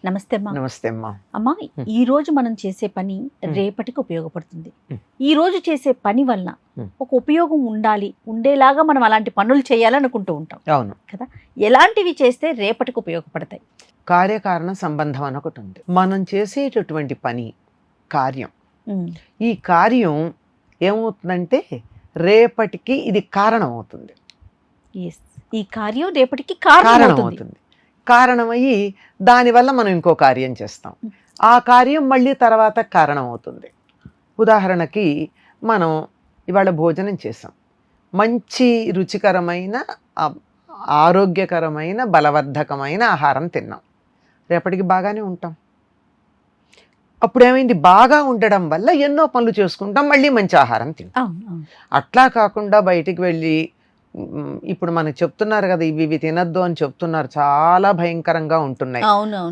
నమస్తే అమ్మా. నమస్తే అమ్మా. అమ్మా, ఈ రోజు మనం చేసే పని రేపటికి ఉపయోగపడుతుంది. ఈ రోజు చేసే పని వలన ఒక ఉపయోగం ఉండేలాగా మనం అలాంటి పనులు చేయాలనుకుంటూ ఉంటాం. అవును కదా, ఎలాంటివి చేస్తే రేపటికి ఉపయోగపడతాయి? కార్యకారణ సంబంధం అని ఒకటి ఉంది. మనం చేసేటటువంటి పని కార్యం, ఈ కార్యం ఏమవుతుందంటే రేపటికి ఇది కారణం అవుతుంది. ఈ కార్యం రేపటికి కారణం అవుతుంది. కారణమయ్యి దానివల్ల మనం ఇంకో కార్యం చేస్తాం. ఆ కార్యం మళ్ళీ తర్వాత కారణం అవుతుంది. ఉదాహరణకి మనం ఇవాళ భోజనం చేసాం, మంచి రుచికరమైన ఆరోగ్యకరమైన బలవర్ధకమైన ఆహారం తిన్నాం, రేపటికి బాగానే ఉంటాం. అప్పుడు ఏమైంది, బాగా ఉండడం వల్ల ఎన్నో పనులు చేసుకుంటాం, మళ్ళీ మంచి ఆహారం తింటాం. అట్లా కాకుండా బయటికి వెళ్ళి ఇప్పుడు మనకు చెప్తున్నారు కదా, ఇవి తినద్దు అని చెప్తున్నారు, చాలా భయంకరంగా ఉంటున్నాయి.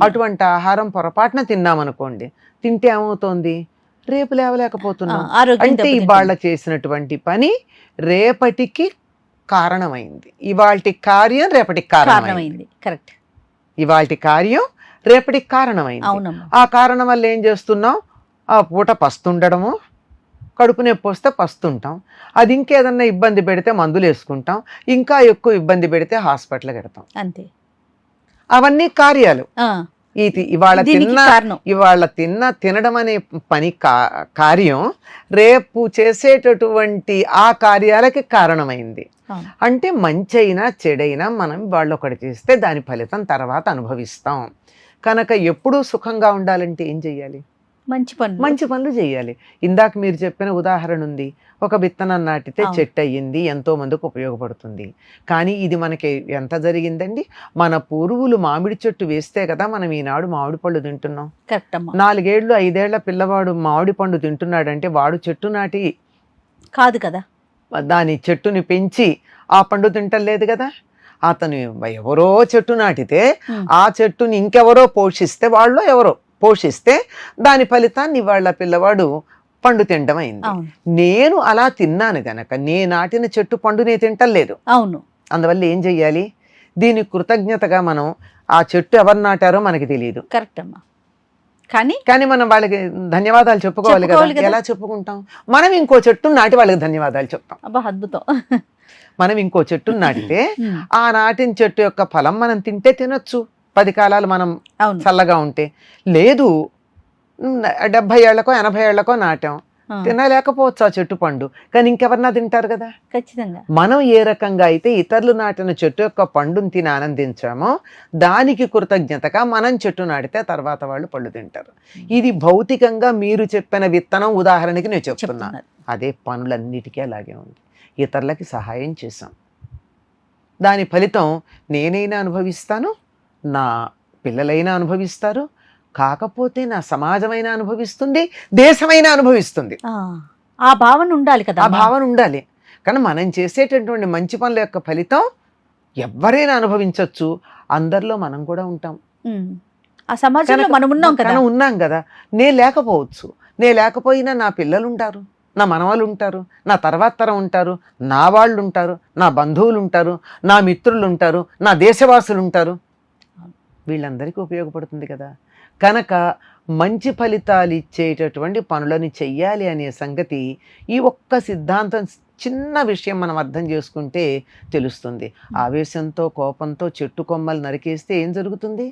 అటువంటి ఆహారం పొరపాటున తిన్నామనుకోండి, తింటే ఏమవుతోంది, రేపు లేవలేకపోతున్నాం. అంటే ఇవాళ చేసినటువంటి పని రేపటికి కారణమైంది. ఇవాల్టి కార్యం రేపటికి కారణమైంది. కరెక్ట్. ఇవాల్టి కార్యం రేపటికి కారణమైంది. ఆ కారణం వల్ల ఏం చేస్తున్నాం, ఆ పూట పస్తుండడము, కడుపు నొప్పి వస్తే పస్తుంటాం, అది ఇంకేదన్నా ఇబ్బంది పెడితే మందులు వేసుకుంటాం, ఇంకా ఎక్కువ ఇబ్బంది పెడితే హాస్పిటల్కి వెడతాం. అంతే. అవన్నీ కార్యాలు. ఇవాళ తినడం అనే పని కార్యం రేపు చేసేటటువంటి ఆ కార్యాలకి కారణమైంది. అంటే మంచి అయినా చెడైనా మనం వాళ్ళు ఒకటి చేస్తే దాని ఫలితం తర్వాత అనుభవిస్తాం. కనుక ఎప్పుడూ సుఖంగా ఉండాలంటే ఏం చెయ్యాలి, మంచి పనులు చేయాలి. ఇందాక మీరు చెప్పిన ఉదాహరణ ఉంది, ఒక విత్తనం నాటితే చెట్టు అయ్యింది, ఎంతో మందికి ఉపయోగపడుతుంది. కానీ ఇది మనకి ఎంత జరిగిందండి, మన పూర్వులు మామిడి చెట్టు వేస్తే కదా మనం ఈనాడు మామిడి పళ్ళు తింటున్నాం. 4 ఏళ్ళు 5 ఏళ్ల పిల్లవాడు మామిడి పండు తింటున్నాడంటే వాడు చెట్టు నాటి కాదు కదా, దాని చెట్టుని పెంచి ఆ పండు తింటలేదు కదా. అతను ఎవరో చెట్టు నాటితే ఆ చెట్టుని ఇంకెవరో పోషిస్తే, వాళ్ళు ఎవరో పోషిస్తే దాని ఫలితాన్ని వాళ్ళ పిల్లవాడు పండు తినడం అయింది. నేను అలా తిన్నాను గనక నే నాటిన చెట్టు పండునే తింటలేదు. అవును. అందువల్ల ఏం చెయ్యాలి, దీనికి కృతజ్ఞతగా మనం ఆ చెట్టు ఎవరు నాటారో మనకి తెలియదు. కరెక్ట్ అమ్మా. కానీ మనం వాళ్ళకి ధన్యవాదాలు చెప్పుకోవాలి కదా. ఎలా చెప్పుకుంటాం, మనం ఇంకో చెట్టు నాటి వాళ్ళకి ధన్యవాదాలు చెప్తాం. అబ్బా, అద్భుతం. మనం ఇంకో చెట్టు నాటితే ఆ నాటిన చెట్టు యొక్క ఫలం మనం తింటే తినొచ్చు, 10 కాలాలు మనం చల్లగా ఉంటే. లేదు 70 ఏళ్లకో 80 ఏళ్లకో నాటాం, తినలేకపోవచ్చు ఆ చెట్టు పండు, కానీ ఇంకెవరన్నా తింటారు కదా. ఖచ్చితంగా. మనం ఏ రకంగా అయితే ఇతరులు నాటిన చెట్టు యొక్క పండుని తిని ఆనందించామో దానికి కృతజ్ఞతగా మనం చెట్టు నాటితే తర్వాత వాళ్ళు పళ్ళు తింటారు. ఇది భౌతికంగా మీరు చెప్పిన విత్తనం ఉదాహరణకి నేను చెప్తున్నాను. అదే పనులన్నిటికీ అలాగే ఉంది. ఇతరులకి సహాయం చేశాం, దాని ఫలితం నేనైనా అనుభవిస్తాను, నా పిల్లలైనా అనుభవిస్తారు, కాకపోతే నా సమాజమైనా అనుభవిస్తుంది, దేశమైనా అనుభవిస్తుంది. ఆ భావన ఉండాలి కదా. ఆ భావన ఉండాలి. కానీ మనం చేసేటటువంటి మంచి పనుల యొక్క ఫలితం ఎవరైనా అనుభవించవచ్చు, అందరిలో మనం కూడా ఉంటాం. ఆ సమాజంలో మనం ఉన్నాం కదా. నేను లేకపోయినా నా పిల్లలు ఉంటారు, నా మనవాళ్ళు ఉంటారు, నా తర్వాత తరం ఉంటారు, నా వాళ్ళు ఉంటారు, నా బంధువులు ఉంటారు, నా మిత్రులు ఉంటారు, నా దేశవాసులు ఉంటారు, వీళ్ళందరికీ ఉపయోగపడుతుంది కదా. కనుక మంచి ఫలితాలు ఇచ్చేటటువంటి పనులను చెయ్యాలి అనే సంగతి ఈ ఒక్క సిద్ధాంతం, చిన్న విషయం మనం అర్థం చేసుకుంటే తెలుస్తుంది. ఆవేశంతో కోపంతో చెట్టు కొమ్మలు నరికేస్తే ఏం జరుగుతుంది,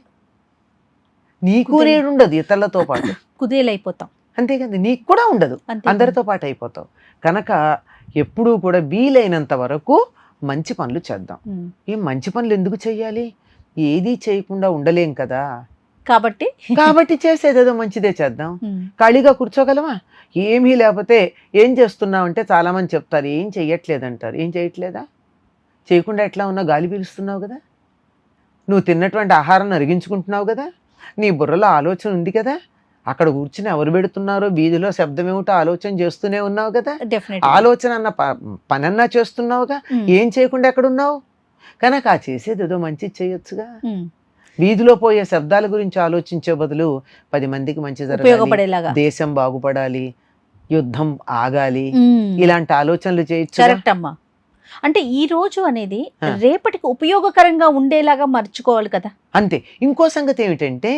నీకు ఉండదు, ఇతరులతో పాటు కుదేలైపోతాం. అంతే కదా, నీకు కూడా ఉండదు, అందరితో పాటు అయిపోతావు. కనుక ఎప్పుడూ కూడా వీలైనంత వరకు మంచి పనులు చేద్దాం. ఈ మంచి పనులు ఎందుకు చెయ్యాలి, ఏదీ చేయకుండా ఉండలేం కదా. కాబట్టి చేసేదేదో మంచిదే చేద్దాం. ఖాళీగా కూర్చోగలమా, ఏమీ లేకపోతే ఏం చేస్తున్నావు అంటే చాలా మంది చెప్తారు, ఏం చెయ్యట్లేదంటారు. ఏం చేయట్లేదా, చేయకుండా ఎట్లా ఉన్నా గాలి పీలుస్తున్నావు కదా, నువ్వు తిన్నటువంటి ఆహారాన్ని అరిగించుకుంటున్నావు కదా, నీ బుర్రలో ఆలోచన ఉంది కదా, అక్కడ కూర్చుని ఎవరు పెడుతున్నారో వీధిలో శబ్దం ఏమిటో ఆలోచన చేస్తూనే ఉన్నావు కదా, ఆలోచన అన్న పనన్నా చేస్తున్నావుగా, ఏం చేయకుండా ఎక్కడున్నావు. కనుక ఆ చేసేది ఏదో మంచిది చేయొచ్చుగా. వీధిలో పోయే శబ్దాల గురించి ఆలోచించే బదులు 10 మందికి మంచి జరగాలి, దేశం బాగుపడాలి, యుద్ధం ఆగాలి, ఇలాంటి ఆలోచనలు చేయొచ్చు. అంటే ఈ రోజు అనేది రేపటికి ఉపయోగకరంగా ఉండేలాగా మర్చుకోవాలి కదా. అంతే. ఇంకో సంగతి ఏమిటంటే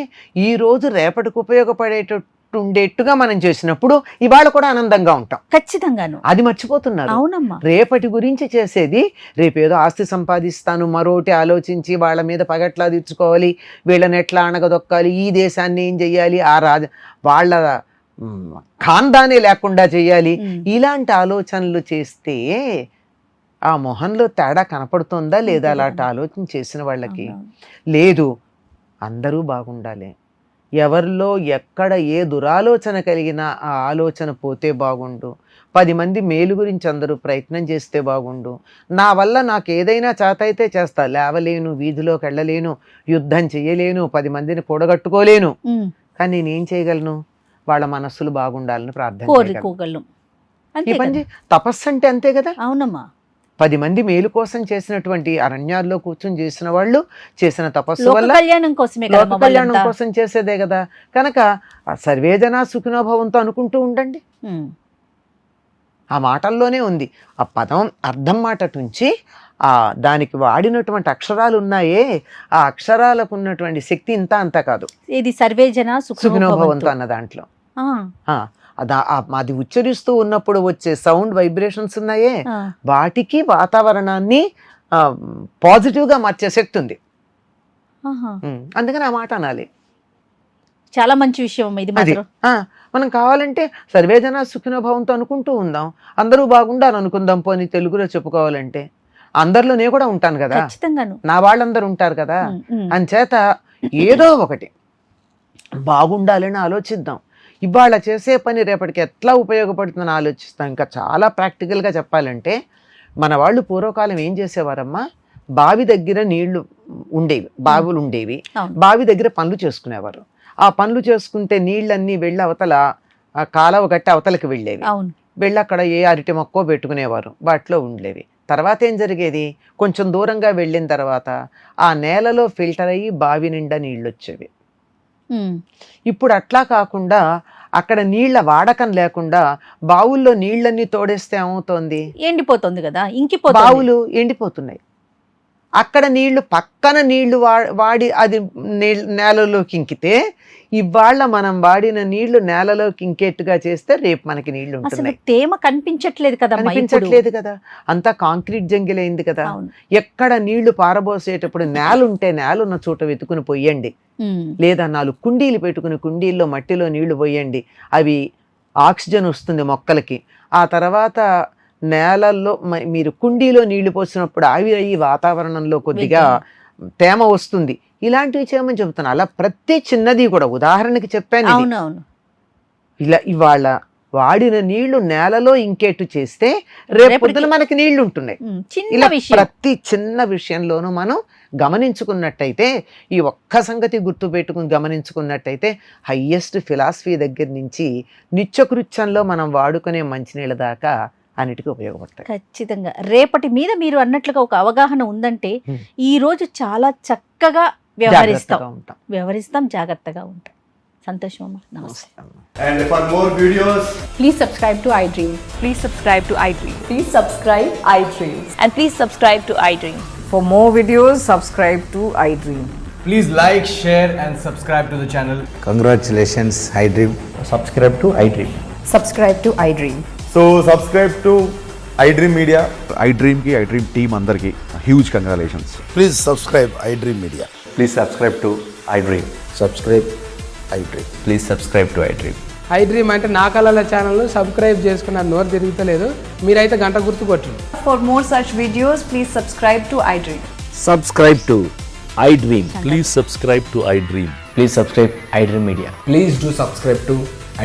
ఈ రోజు రేపటికి ఉపయోగపడేటట్టు ఉండేట్టుగా మనం చేసినప్పుడు ఇవాళ కూడా ఆనందంగా ఉంటాం. ఖచ్చితంగాను. అది మర్చిపోతున్నారు. అవునమ్మా. రేపటి గురించి చేసేది రేపేదో ఆస్తి సంపాదిస్తాను, మరోటి ఆలోచించి వాళ్ళ మీద పగట్లా తీర్చుకోవాలి, వీళ్ళని ఎట్లా అణగదొక్కాలి, ఈ దేశాన్ని ఏం చెయ్యాలి, ఆ వాళ్ళ ఖాందానే లేకుండా చెయ్యాలి, ఇలాంటి ఆలోచనలు చేస్తే ఆ మొహంలో తేడా కనపడుతుందా లేదా? అలాంటి ఆలోచన చేసిన వాళ్ళకి లేదు. అందరూ బాగుండాలి. ఎవరిలో ఎక్కడ ఏ దురాలోచన కలిగినా ఆ ఆలోచన పోతే బాగుండు. 10 మంది మేలు గురించి అందరూ ప్రయత్నం చేస్తే బాగుండు. నా వల్ల నాకు ఏదైనా చేతైతే చేస్తా, లేవలేను, వీధిలోకి వెళ్ళలేను, యుద్ధం చేయలేను, 10 మందిని కూడగట్టుకోలేను, కానీ నేనేం చేయగలను? వాళ్ళ మనస్సులు బాగుండాలని ప్రార్థన కోరుకోగలను. ఈ పని తపస్సు అంటే అంతే కదా. అవునమ్మా. 10 మంది మేలు కోసం చేసినటువంటి అరణ్యాల్లో కూర్చొని చేసిన వాళ్ళు చేసిన తపస్సు వల్ల కళ్యాణం కోసమే, లోక కళ్యాణం కోసం చేసేదే కదా. కనుక సర్వే జనా సుఖినో భవంతు అనుకుంటూ ఉండండి. ఆ మాటల్లోనే ఉంది. ఆ పదం అర్థం మాట నుంచి దానికి వాడినటువంటి అక్షరాలు ఉన్నాయే, ఆ అక్షరాలకు ఉన్నటువంటి శక్తి ఇంత అంతా కాదు. ఇది సర్వే జనా సుఖినో భవంతు అన్న దాంట్లో అది ఉచ్చరిస్తూ ఉన్నప్పుడు వచ్చే సౌండ్ వైబ్రేషన్స్ ఉన్నాయే, వాటికి వాతావరణాన్ని పాజిటివ్ గా మార్చే శక్తి ఉంది. అందుకని ఆ మాట అనాలి. చాలా మంచి విషయం ఇది. మనం కావాలంటే సర్వేజన సుఖినో భవంతు అనుకుంటూ ఉందాం, అందరూ బాగుండాలి అనుకుందాం. పోనీ తెలుగులో చెప్పుకోవాలంటే అందరిలో నేను కూడా ఉంటాను కదా, నా వాళ్ళందరూ ఉంటారు కదా. అంచేత ఏదో ఒకటి బాగుండాలని ఆలోచిద్దాం. ఇవాళ చేసే పని రేపటికి ఎట్లా ఉపయోగపడుతుందని ఆలోచిస్తాం. ఇంకా చాలా ప్రాక్టికల్గా చెప్పాలంటే మన వాళ్ళు పూర్వకాలం ఏం చేసేవారమ్మా, బావి దగ్గర నీళ్లు ఉండేవి, బావులు ఉండేవి, బావి దగ్గర పనులు చేసుకునేవారు. ఆ పనులు చేసుకుంటే నీళ్ళన్నీ వెళ్ళి అవతల కాలవ గట్టి అవతలకి వెళ్ళేవి. వెళ్ళి అక్కడ ఏ అరటి మొక్కో పెట్టుకునేవారు, వాటిలో ఉండేవి. తర్వాత ఏం జరిగేది, కొంచెం దూరంగా వెళ్ళిన తర్వాత ఆ నేలలో ఫిల్టర్ అయ్యి బావి నిండా నీళ్ళు వచ్చేవి. ఇప్పుడు అట్లా కాకుండా అక్కడ నీళ్ల వాడకం లేకుండా బావుల్లో నీళ్ళన్నీ తోడేస్తే ఏమవుతోంది, ఎండిపోతుంది కదా, బావులు ఎండిపోతున్నాయి. అక్కడ నీళ్లు పక్కన నీళ్లు వాడి అది నేలలోకి ఇంకితే ఇవాళ మనం వాడిన నీళ్లు నేలలోకి ఇంకేట్టుగా చేస్తే రేపు మనకి నీళ్లు ఉంటున్నాయి. తేమ కనిపించట్లేదు కదా, కనిపించట్లేదు కదా, అంతా కాంక్రీట్ జంగిలైంది కదా. ఎక్కడ నీళ్లు పారబోసేటప్పుడు నేల ఉంటే నేల ఉన్న చోట వెతుకుని పోయండి, లేదా 4 కుండీలు పెట్టుకుని కుండీల్లో మట్టిలో నీళ్లు పోయండి. అవి ఆక్సిజన్ వస్తుంది మొక్కలకి. ఆ తర్వాత నేలల్లో మీరు కుండీలో నీళ్లు పోసినప్పుడు అవి అయ్యి వాతావరణంలో కొద్దిగా తేమ వస్తుంది. ఇలాంటివి చేయమని చెబుతున్నా. అలా ప్రతి చిన్నది కూడా ఉదాహరణకి చెప్పాను. ఇలా ఇవాళ వాడిన నీళ్లు నేలలో ఇంకేటు చేస్తే రేపు పొద్దున మనకి నీళ్లు ఉంటున్నాయి. ఇలా ప్రతి చిన్న విషయంలోనూ మనం గమనించుకున్నట్టయితే, ఈ ఒక్క సంగతి గుర్తు పెట్టుకుని గమనించుకున్నట్టయితే హయ్యెస్ట్ ఫిలాసఫీ దగ్గర నుంచి నిత్యకృత్యంలో మనం వాడుకునే మంచినీళ్ళ దాకా అన్నిటికీ ఉపయోగపడతాయి. ఖచ్చితంగా. రేపటి మీద మీరు అన్నట్లుగా ఒక అవగాహన ఉందంటే ఈ రోజు చాలా చక్కగా వ్యవహరిస్తాం, జాగ్రత్తగా ఉంటాం. సంతోషం అమ్మా, నమస్తే. And for more videos, please subscribe to iDream. Please subscribe to iDream. Please subscribe iDream. And please subscribe to iDream. For more videos, subscribe to iDream. please like, share and subscribe to the channel. Congratulations, iDream. Subscribe to iDream. Subscribe to iDream. So subscribe to iDream Media. iDream ki iDream team andarki huge congratulations. Please subscribe iDream Media. Please subscribe to iDream. Subscribe iDream. Please subscribe to iDream. iDream అంటే నా కళల channel subscribe చేసుకున్న నోరు తిరుగుతలేదు, మీరైతే గంట గుర్తు కొట్టండి. For more such videos, please subscribe to iDream. Subscribe to iDream. Please subscribe to iDream. Please subscribe iDream Media. Please do subscribe to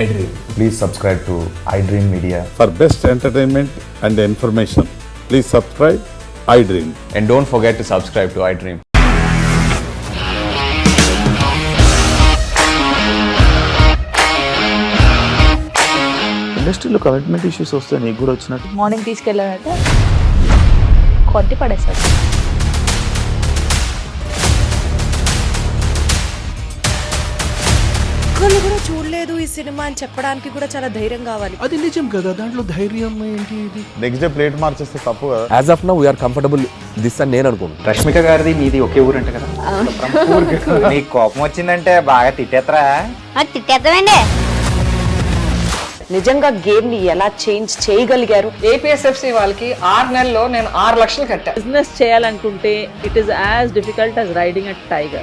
iDream. Please subscribe to iDream Media. For best entertainment and information, please subscribe iDream. And don't forget to subscribe to iDream. ఇండస్ట్రీలో commitment issues వస్తే నీకు కూడా వచ్చినట్టు morning తీసుకెళ్ళాలంటే కొట్టి పడేసాడు. ఒక్కళ్ళు కూడా చూడలేదు. చూడలేదు ఈ సినిమా అని చెప్పడానికి కూడా చాలా ధైర్యం కావాలి. అది నిజం కదా, దాంట్లో ధైర్యం ఏంటి? ఇది నెక్స్ట్ డే ప్లేట్ మార్చేస్తే తప్పు కదా. As of now we are comfortable this అని నేను అనుకుంటున్నాను. రష్మిక గారిది మీది ఒకే ఊరంట కదా. నీకు కోపం వచ్చిందంటే బాగా తిట్టేత్తరా? తిట్టేద్దామండి. నిజంగా గేమ్ ని ఎలా చేంజ్ చేయగలిగారు? ఏపీఎస్ఎఫ్సి వాళ్ళకి 6 నెలల్లో నేను 6 లక్షలు కట్టా. బిజినెస్ చేయాలనుకుంటే it is as difficult as riding a tiger.